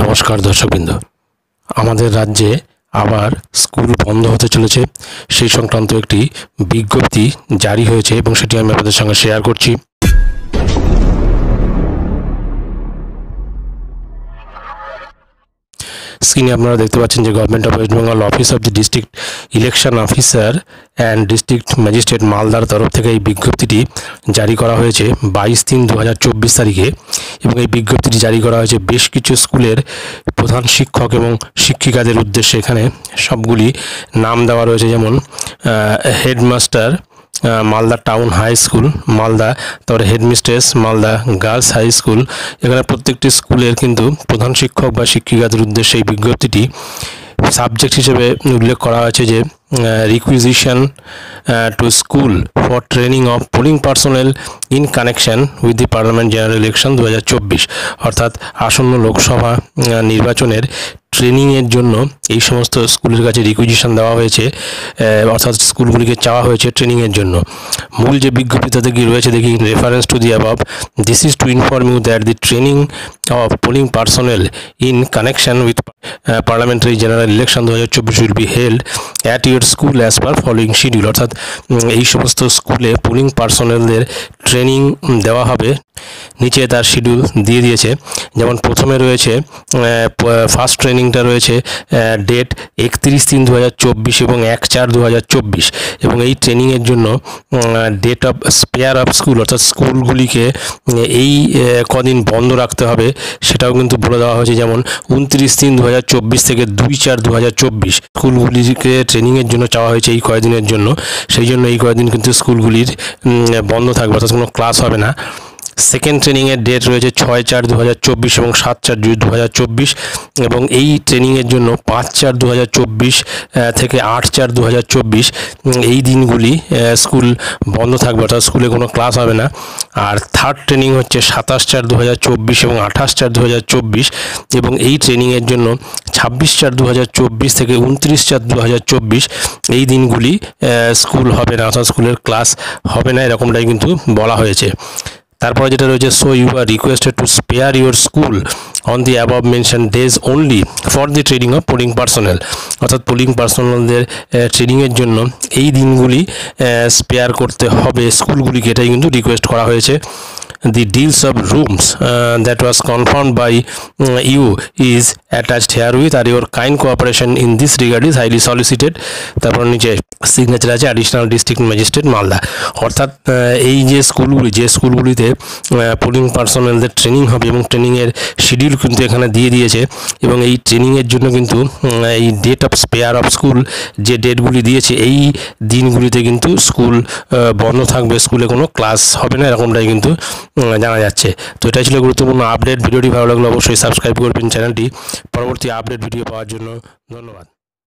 নমস্কার দর্শকবৃন্দ, আমাদের রাজ্যে আবার স্কুল বন্ধ হতে চলেছে সেই সংক্রান্ত একটি বিজ্ঞপ্তি জারি হয়েছে এবং সেটি আমি আপনাদের সঙ্গে শেয়ার করছি। স্ক্রিনে আপনারা দেখতে পাচ্ছেন যে government of West Bengal office of the district election officer and district magistrate মালদার তরফ থেকে এই বিজ্ঞপ্তিটি জারি করা হয়েছে 22/3/2024 তারিখে। এবং এই বিজ্ঞপ্তিটি জারি করা হয়েছে বেশ কিছু স্কুলের প্রধান শিক্ষক এবং শিক্ষিকাদের উদ্দেশ্যে। এখানে সবগুলি নাম দেওয়া রয়েছে, যেমন headmaster Malda town high school Malda, তারপরে headmistress Malda girls high school. এখানে প্রত্যেকটি স্কুলের কিন্তু প্রধান শিক্ষক বা শিক্ষিকাদের উদ্দেশ্যে এই বিজ্ঞপ্তিটি সাবজেক্ট হিসেবে উল্লেখ করা হয়েছে যে requisition to school for training of polling personnel in connection with the parliament general election 2024। অর্থাৎ আসন্ন লোকসভা নির্বাচনের ট্রেনিংয়ের জন্য এই সমস্ত স্কুলের কাছে রিকুইজিশন দেওয়া হয়েছে, অর্থাৎ স্কুলগুলিকে চাওয়া হয়েছে ট্রেনিংয়ের জন্য। মূল যে বিজ্ঞপ্তিতে কি রয়েছে দেখি, reference to the above, this is to inform you that the training of polling personnel in connection with parliamentary general election 2024 will be held at your school as per following schedule. অর্থাৎ এই সমস্ত স্কুলে polling পার্সোনেলদের training দেওয়া হবে, নিচে তার schedule দিয়ে দিয়েছে। যেমন প্রথমে রয়েছে ফার্স্ট ট্রেনিংটা রয়েছে ডেট 31/3/2024 এবং 1/4/2024। এবং এই ট্রেনিংয়ের জন্য date of spare of school, অর্থাৎ স্কুলগুলিকে এই কদিন বন্ধ রাখতে হবে সেটাও কিন্তু বলে দেওয়া হয়েছে। যেমন 29/3/2024 থেকে 2/4/2024 স্কুলগুলিকে ট্রেনিংয়ের জন্য চাওয়া হয়েছে এই কয়েকদিনের জন্য। সেই জন্য এই কয়েকদিন কিন্তু স্কুলগুলির বন্ধ থাকবে, অর্থাৎ কোনো ক্লাস হবে না। সেকেন্ড ট্রেনিংয়ের ডেট রয়েছে 6/4/2024 এবং 7/4/2024। এবং এই ট্রেনিংয়ের জন্য 5/4/2024 থেকে 8/4/2024 এই দিনগুলি স্কুল বন্ধ থাকবে, অর্থাৎ স্কুলে কোনো ক্লাস হবে না। আর থার্ড ট্রেনিং হচ্ছে 27/4/2024 এবং 28/4/2024। এবং এই ট্রেনিংয়ের জন্য 26/4/2024 থেকে 29/4/2024 এই দিনগুলি স্কুল হবে না, অর্থাৎ স্কুলের ক্লাস হবে না, এরকমটাই কিন্তু বলা হয়েছে। তারপরে যেটা রয়েছে, so you are requested to spare your school on the above mention days only for the training of polling personnel. অর্থাৎ পোলিং পার্সোনালদের ট্রেনিংয়ের জন্য এই দিনগুলি স্পেয়ার করতে হবে স্কুলগুলিকে, এটাই কিন্তু রিকোয়েস্ট করা হয়েছে। The deals of rooms that was confirmed by you is attached herewith, R your kind cooperation in this regard is highly solicited। তারপর নিচে সিগনেচার আছে অ্যাডিশনাল ডিস্ট্রিক্ট ম্যাজিস্ট্রেট মালদা। অর্থাৎ এই যে স্কুলগুলিতে পোলিং পার্সোনালদের ট্রেনিং হবে এবং ট্রেনিংয়ের শিডিউল কিন্তু এখানে দিয়ে দিয়েছে। এবং এই ট্রেনিংয়ের জন্য কিন্তু এই date of spare of school যে ডেটগুলি দিয়েছে এই দিনগুলিতে কিন্তু স্কুল বন্ধ থাকবে, স্কুলে কোনো ক্লাস হবে না, এরকমটাই কিন্তু জানা যাচ্ছে। তো এটাই ছিল গুরুত্বপূর্ণ আপডেট। ভিডিওটি ভালো লাগলে অবশ্যই সাবস্ক্রাইব করবেন চ্যানেলটি। পরবর্তী আপডেট ভিডিও পাওয়ার জন্য ধন্যবাদ।